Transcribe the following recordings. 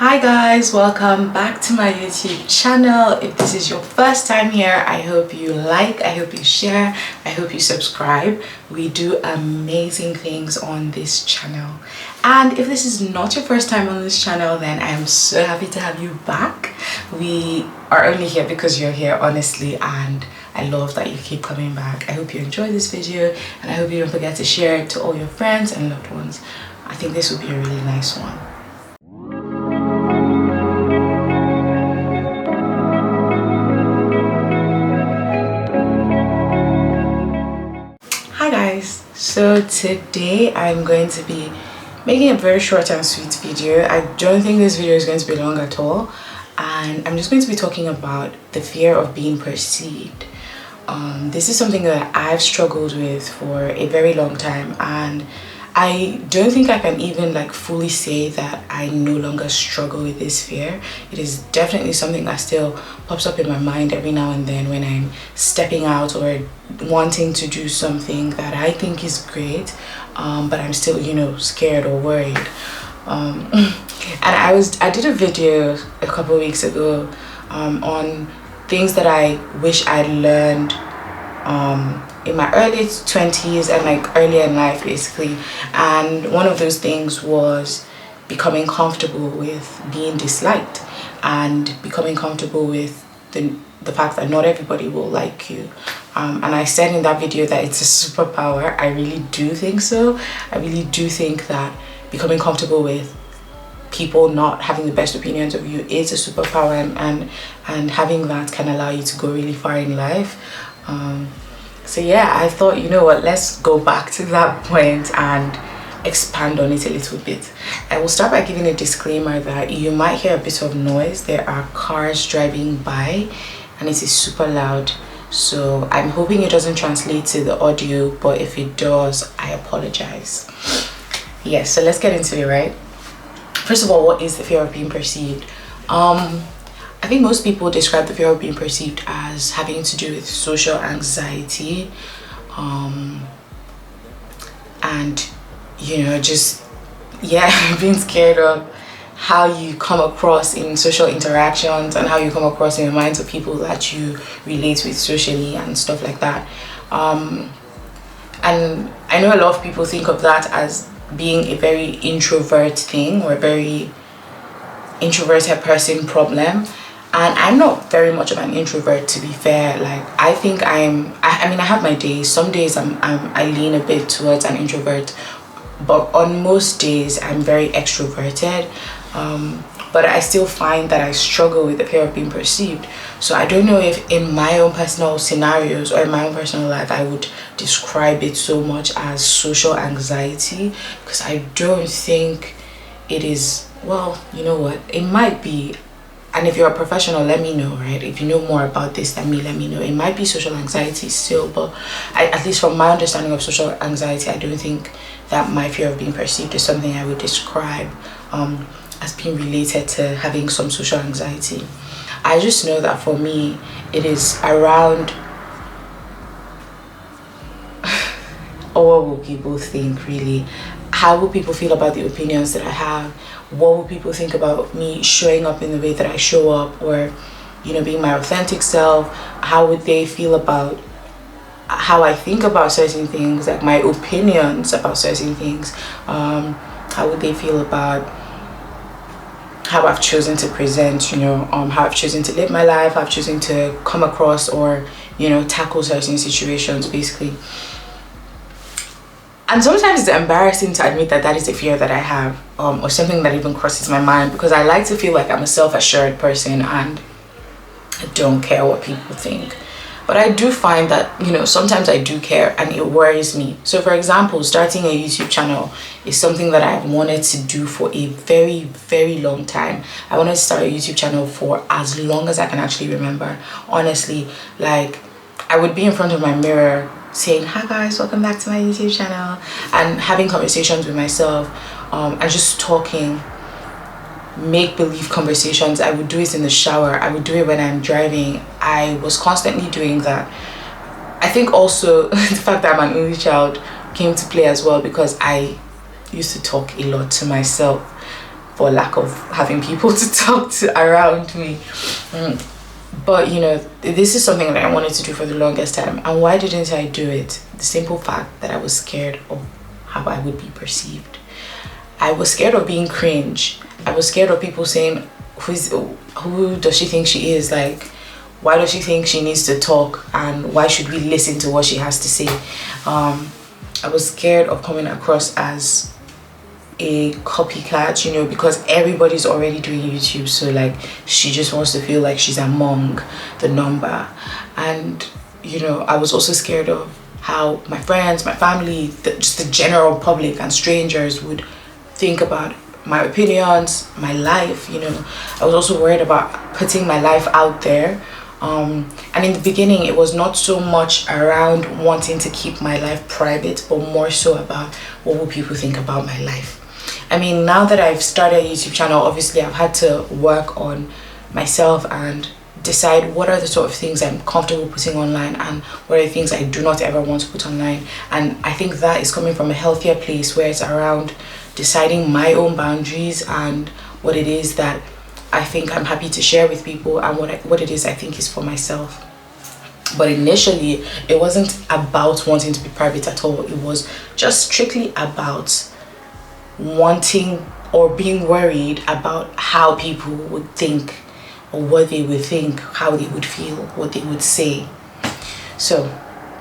Hi guys, welcome back to my YouTube channel. If this is your first time here, I hope you like, I hope you share, I hope you subscribe. We do amazing things on this channel. And if this is not your first time on this channel, then I am so happy to have you back. We are only here because you're here, honestly, and I love that you keep coming back. I hope you enjoy this video, and I hope you don't forget to share it to all your friends and loved ones. I think this will be a really nice one. Hi guys, so today I'm going to be making a very short and sweet video. I don't think this video is going to be long at all, and I'm just going to be talking about the fear of being perceived. This is something that I've struggled with for a very long time, and I don't think I can even fully say that I no longer struggle with this fear. It is definitely something that still pops up in my mind every now and then when I'm stepping out or wanting to do something that I think is great, but I'm still, scared or worried. And I did a video a couple of weeks ago on things that I wish I'd learned in my early 20s and earlier in life, basically. And one of those things was becoming comfortable with being disliked and becoming comfortable with the fact that not everybody will like you. And I said in that video that it's a superpower. I really do think so. I really do think that becoming comfortable with people not having the best opinions of you is a superpower, and having that can allow you to go really far in life. So yeah, I thought, you know what, let's go back to that point and expand on it a little bit. I will start by giving a disclaimer that you might hear a bit of noise. There are cars driving by and it is super loud, so I'm hoping it doesn't translate to the audio, but if it does, I apologize. Yes, so let's get into it, right? First of all, what is the fear of being perceived? I think most people describe the fear of being perceived as having to do with social anxiety, and just being scared of how you come across in social interactions and how you come across in the minds of people that you relate with socially and stuff like that. And I know a lot of people think of that as being a very introvert thing, or a very introverted person problem. And I'm not very much of an introvert, to be fair. I think I have my days. Some days I lean a bit towards an introvert, but on most days I'm very extroverted. But I still find that I struggle with the fear of being perceived. So I don't know if in my own personal scenarios or in my own personal life I would describe it so much as social anxiety, because I don't think it is. Well, you know what, it might be. And if you're a professional, let me know, right? If you know more about this than me, let me know. It might be social anxiety still, but at least from my understanding of social anxiety, I don't think that my fear of being perceived is something I would describe as being related to having some social anxiety. I just know that for me, it is around what will people think, really? How will people feel about the opinions that I have? What will people think about me showing up in the way that I show up, or being my authentic self? How would they feel about how I think about certain things, like my opinions about certain things? How would they feel about how I've chosen to present, how I've chosen to live my life, how I've chosen to come across or tackle certain situations, basically. And sometimes it's embarrassing to admit that is a fear that I have, or something that even crosses my mind, because I like to feel like I'm a self-assured person and I don't care what people think. But I do find that, sometimes I do care, and it worries me. So for example, starting a YouTube channel is something that I've wanted to do for a very, very long time. I wanted to start a YouTube channel for as long as I can actually remember. Honestly, I would be in front of my mirror saying, "Hi guys, welcome back to my YouTube channel," and having conversations with myself, and just talking, make-believe conversations. I would do it in the shower, I would do it when I'm driving. I was constantly doing that. I think also the fact that I'm an only child came to play as well, because I used to talk a lot to myself. for lack of having people to talk to around me. But you know, this is something that I wanted to do for the longest time. And why didn't I do it? The simple fact that I was scared of how I would be perceived. I was scared of being cringe. I was scared of people saying, who does she think she is? Like, why does she think she needs to talk? And why should we listen to what she has to say? I was scared of coming across as a copycat, you know, because everybody's already doing YouTube, so like she just wants to feel like she's among the number. And you know, I was also scared of how my friends, my family, just the general public and strangers would think about my opinions, my life. You know, I was also worried about putting my life out there. And in the beginning, it was not so much around wanting to keep my life private, but more so about what will people think about my life. I mean, now that I've started a YouTube channel, obviously I've had to work on myself and decide what are the sort of things I'm comfortable putting online and what are the things I do not ever want to put online. And I think that is coming from a healthier place where it's around deciding my own boundaries and what it is that I think I'm happy to share with people and what it is I think is for myself. But initially, it wasn't about wanting to be private at all. It was just strictly about wanting or being worried about how people would think or what they would think, how they would feel, what they would say. So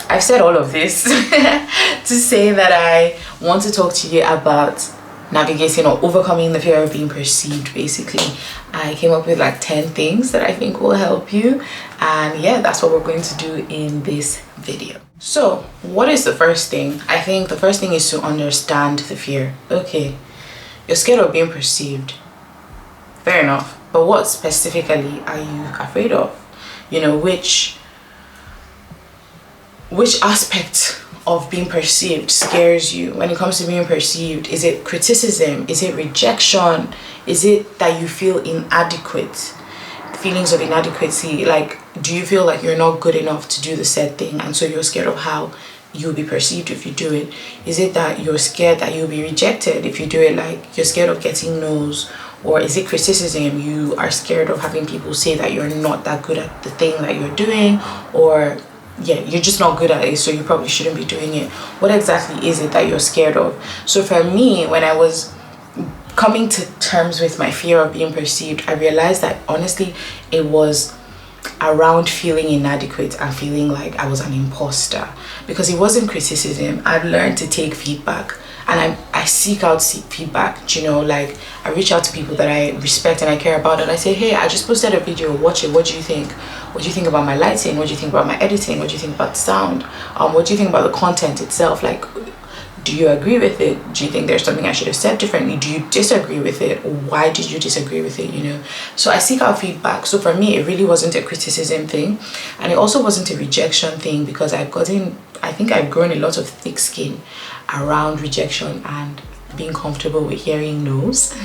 I've said all of this to say that I want to talk to you about navigating or overcoming the fear of being perceived. Basically, I came up with like 10 things that I think will help you, and yeah, that's what we're going to do in this video. So what is the first thing? I think the first thing is to understand the fear. Okay, you're scared of being perceived, fair enough, but what specifically are you afraid of? You know, which aspect of being perceived scares you? When it comes to being perceived, is it criticism? Is it rejection? Is it that you feel inadequate? Feelings of inadequacy, like, do you feel like you're not good enough to do the said thing, and so you're scared of how you'll be perceived if you do it? Is it that you're scared that you'll be rejected if you do it, like you're scared of getting no's? Or is it criticism? You are scared of having people say that you're not that good at the thing that you're doing, or yeah, you're just not good at it, so you probably shouldn't be doing it. What exactly is it that you're scared of? So for me, when I was coming to terms with my fear of being perceived, I realized that honestly it was around feeling inadequate and feeling like I was an imposter, because it wasn't criticism. I've learned to take feedback, and I seek out feedback, you know, like I reach out to people that I respect and I care about, and I say, hey, I just posted a video, watch it, what do you think? What do you think about my lighting? What do you think about my editing? What do you think about the sound? What do you think about the content itself? Like, do you agree with it? Do you think there's something I should have said differently? Do you disagree with it? Why did you disagree with it? You know, so I seek out feedback. So for me, it really wasn't a criticism thing, and it also wasn't a rejection thing, because I think I've grown a lot of thick skin around rejection and being comfortable with hearing no's.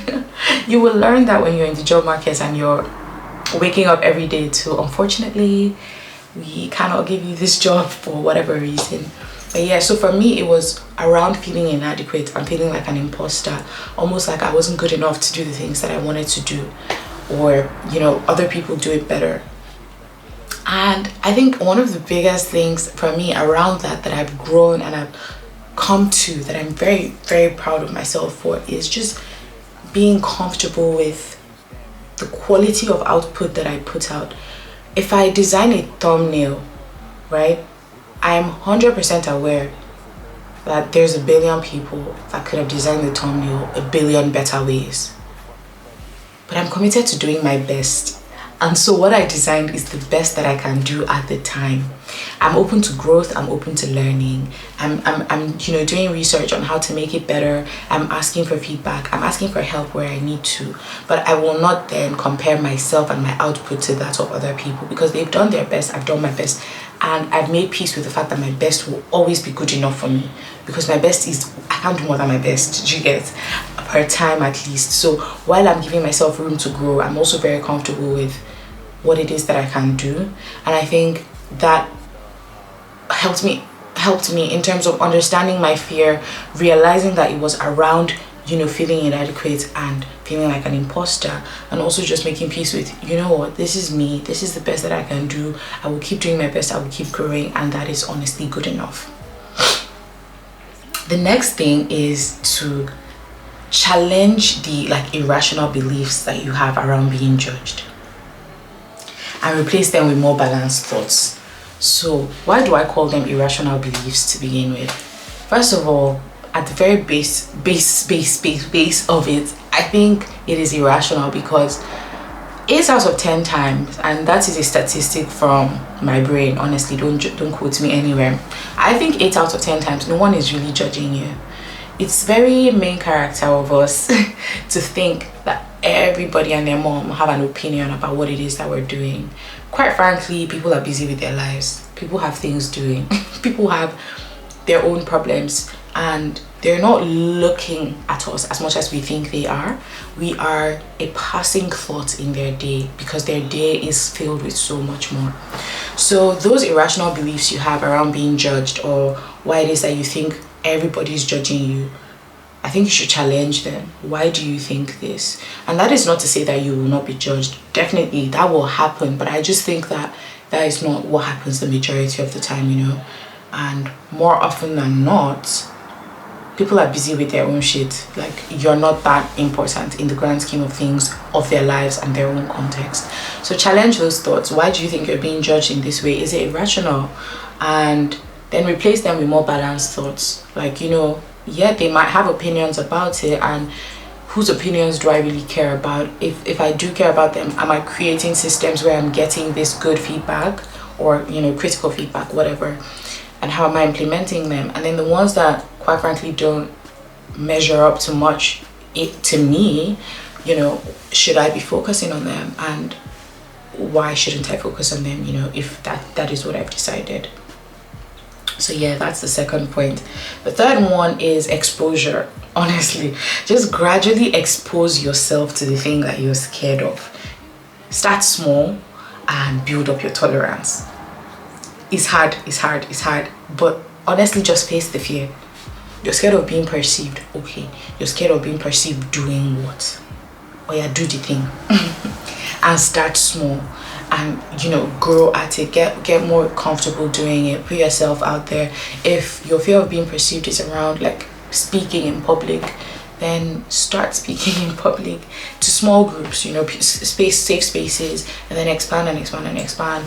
You will learn that when you're in the job market and you're waking up every day to, unfortunately, we cannot give you this job for whatever reason. But yeah, so for me, it was around feeling inadequate and feeling like an imposter, almost like I wasn't good enough to do the things that I wanted to do, or, you know, other people do it better. And I think one of the biggest things for me around that I've grown and I've come to, that I'm very, very proud of myself for, is just being comfortable with the quality of output that I put out. If I design a thumbnail, right, I'm 100% aware that there's a billion people that could have designed the thumbnail a billion better ways. But I'm committed to doing my best. And so what I designed is the best that I can do at the time. I'm open to growth, I'm open to learning. I'm you know, doing research on how to make it better. I'm asking for feedback. I'm asking for help where I need to. But I will not then compare myself and my output to that of other people, because they've done their best, I've done my best. And I've made peace with the fact that my best will always be good enough for me, because my best is, I can't do more than my best, do you get, per time at least. So while I'm giving myself room to grow, I'm also very comfortable with what it is that I can do. And I think that helped me in terms of understanding my fear, realizing that it was around feeling inadequate and feeling like an imposter, and also just making peace with, you know what, this is me, this is the best that I can do, I will keep doing my best, I will keep growing, and that is honestly good enough. The next thing is to challenge the irrational beliefs that you have around being judged and replace them with more balanced thoughts. So why do I call them irrational beliefs to begin with? First of all, at the very base of it, I think it is irrational because 8 out of 10 times, and that is a statistic from my brain, honestly, don't quote me anywhere, I think 8 out of 10 times no one is really judging you. It's very main character of us to think that everybody and their mom have an opinion about what it is that we're doing. Quite frankly, people are busy with their lives, people have things doing, people have their own problems, and they're not looking at us as much as we think they are. We are a passing thought in their day because their day is filled with so much more. So those irrational beliefs you have around being judged, or why it is that you think everybody's judging you, I think you should challenge them. Why do you think this? And that is not to say that you will not be judged. Definitely that will happen, but I just think that that is not what happens the majority of the time, and more often than not, people are busy with their own shit. Like, you're not that important in the grand scheme of things, of their lives and their own context. So challenge those thoughts. Why do you think you're being judged in this way? Is it irrational? And then replace them with more balanced thoughts. Like, yeah, they might have opinions about it, and whose opinions do I really care about? If I do care about them, am I creating systems where I'm getting this good feedback or critical feedback, whatever, and how am I implementing them? And then the ones that quite frankly don't measure up to much to me, should I be focusing on them, and why shouldn't I focus on them, if that is what I've decided. So yeah, that's the second point. The third one is exposure. Honestly, just gradually expose yourself to the thing that you're scared of. Start small and build up your tolerance. It's hard, but honestly, just face the fear. You're scared of being perceived, okay, you're scared of being perceived doing what? Oh yeah, do the thing. And start small, and grow at it, get more comfortable doing it, put yourself out there. If your fear of being perceived is around speaking in public, then start speaking in public to small groups, safe spaces, and then expand and expand and expand.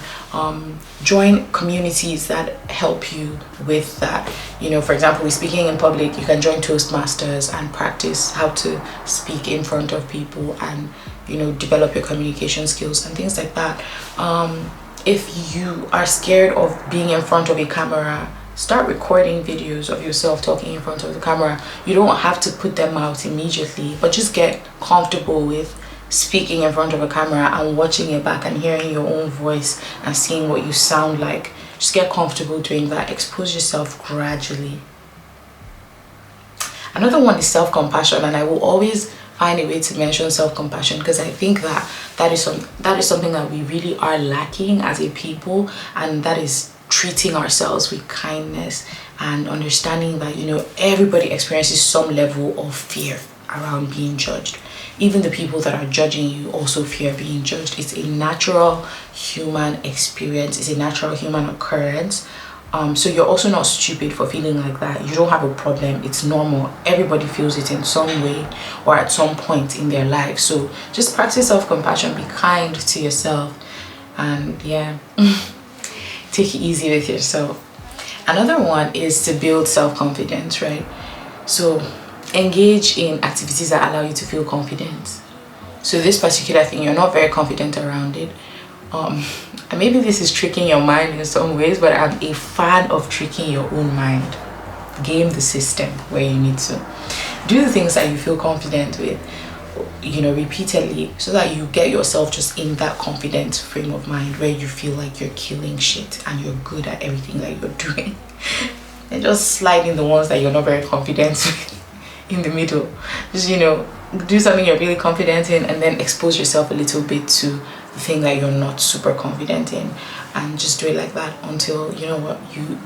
Join communities that help you with that. For example, with speaking in public, you can join Toastmasters and practice how to speak in front of people, and develop your communication skills and things like that. If you are scared of being in front of a camera, start recording videos of yourself talking in front of the camera. You don't have to put them out immediately, but just get comfortable with speaking in front of a camera and watching it back and hearing your own voice and seeing what you sound like. Just get comfortable doing that. Expose yourself gradually. Another one is self-compassion, and I will always find a way to mention self-compassion because I think that is something that we really are lacking as a people, and that is treating ourselves with kindness and understanding that everybody experiences some level of fear around being judged. Even the people that are judging you also fear being judged. It's a natural human experience, it's a natural human occurrence. So you're also not stupid for feeling like that. You don't have a problem. It's normal. Everybody feels it in some way or at some point in their life. So just practice self-compassion, be kind to yourself, and yeah, take it easy with yourself. Another one is to build self-confidence, right? So engage in activities that allow you to feel confident. So this particular thing, you're not very confident around it. And maybe this is tricking your mind in some ways, but I'm a fan of tricking your own mind. Game the system where you need to. Do the things that you feel confident with, repeatedly, so that you get yourself just in that confident frame of mind where you feel like you're killing shit and you're good at everything that you're doing. And just slide in the ones that you're not very confident with in the middle. Just, do something you're really confident in, and then expose yourself a little bit to the thing that you're not super confident in, and just do it like that until you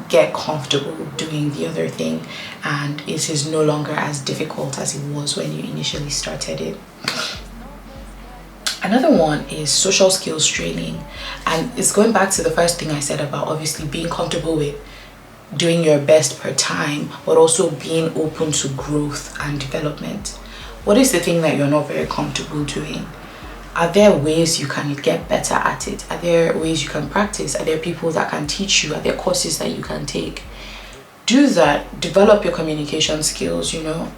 get comfortable doing the other thing, and it is no longer as difficult as it was when you initially started it. Another one is social skills training, and it's going back to the first thing I said about obviously being comfortable with doing your best per time, but also being open to growth and development. What is the thing that you're not very comfortable doing? Are there ways you can get better at it? Are there ways you can practice? Are there people that can teach you? Are there courses that you can take? Do that. Develop your communication skills, you know.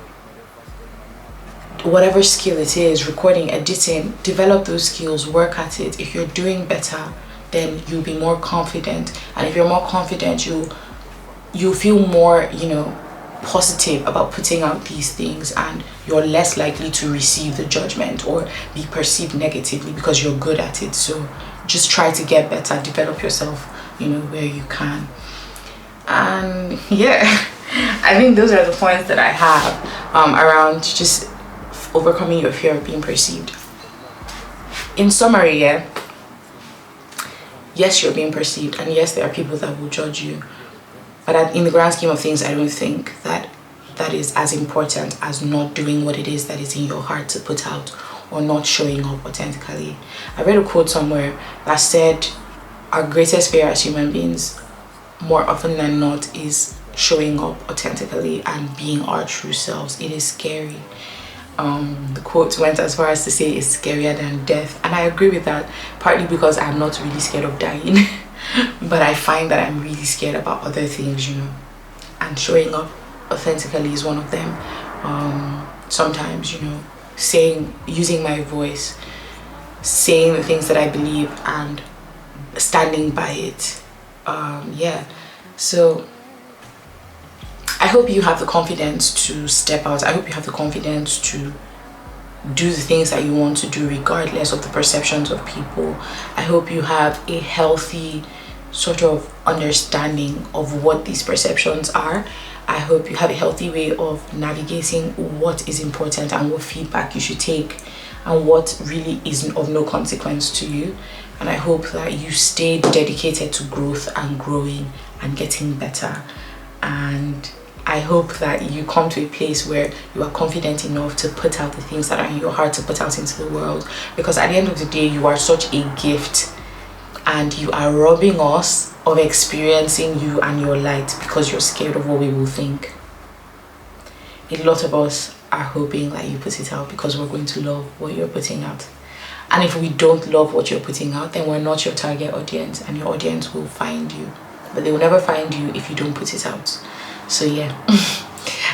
Whatever skill it is, recording, editing, develop those skills, work at it. If you're doing better, then you'll be more confident. And if you're more confident, you'll feel more, you know, positive about putting out these things, and you're less likely to receive the judgment or be perceived negatively because you're good at it. So just try to get better, develop yourself, you know, where you can. And yeah, I think those are the points that I have around just overcoming your fear of being perceived. In summary, yeah, yes, you're being perceived, and yes, there are people that will judge you. But in the grand scheme of things, I don't think that is as important as not doing what it is that is in your heart to put out, or not showing up authentically. I read a quote somewhere that said our greatest fear as human beings, more often than not, is showing up authentically and being our true selves. It is scary. The quote went as far as to say it's scarier than death, and I agree with that, partly because I'm not really scared of dying. But I find that I'm really scared about other things, you know, and showing up authentically is one of them. Sometimes, you know, using my voice, saying the things that I believe and standing by it. Yeah, so I hope you have the confidence to step out. I hope you have the confidence to do the things that you want to do regardless of the perceptions of people. I hope you have a healthy sort of understanding of what these perceptions are. I hope you have a healthy way of navigating what is important and what feedback you should take and what really is of no consequence to you. And I hope that you stay dedicated to growth and growing and getting better. And I hope that you come to a place where you are confident enough to put out the things that are in your heart to put out into the world, because at the end of the day, you are such a gift, and you are robbing us of experiencing you and your light because you're scared of what we will think. A lot of us are hoping that you put it out because we're going to love what you're putting out. And if we don't love what you're putting out, then we're not your target audience, and your audience will find you, but they will never find you if you don't put it out. So yeah,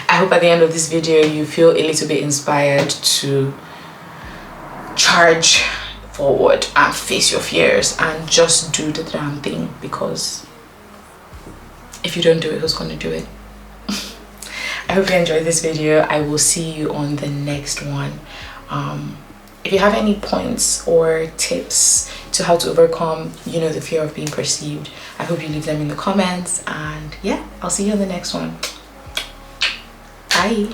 I hope at the end of this video you feel a little bit inspired to charge forward and face your fears and just do the damn thing, because if you don't do it, who's going to do it? I hope you enjoyed this video. I will see you on the next one. If you have any points or tips to how to overcome, you know, the fear of being perceived, I hope you leave them in the comments. And yeah, I'll see you on the next one. Bye.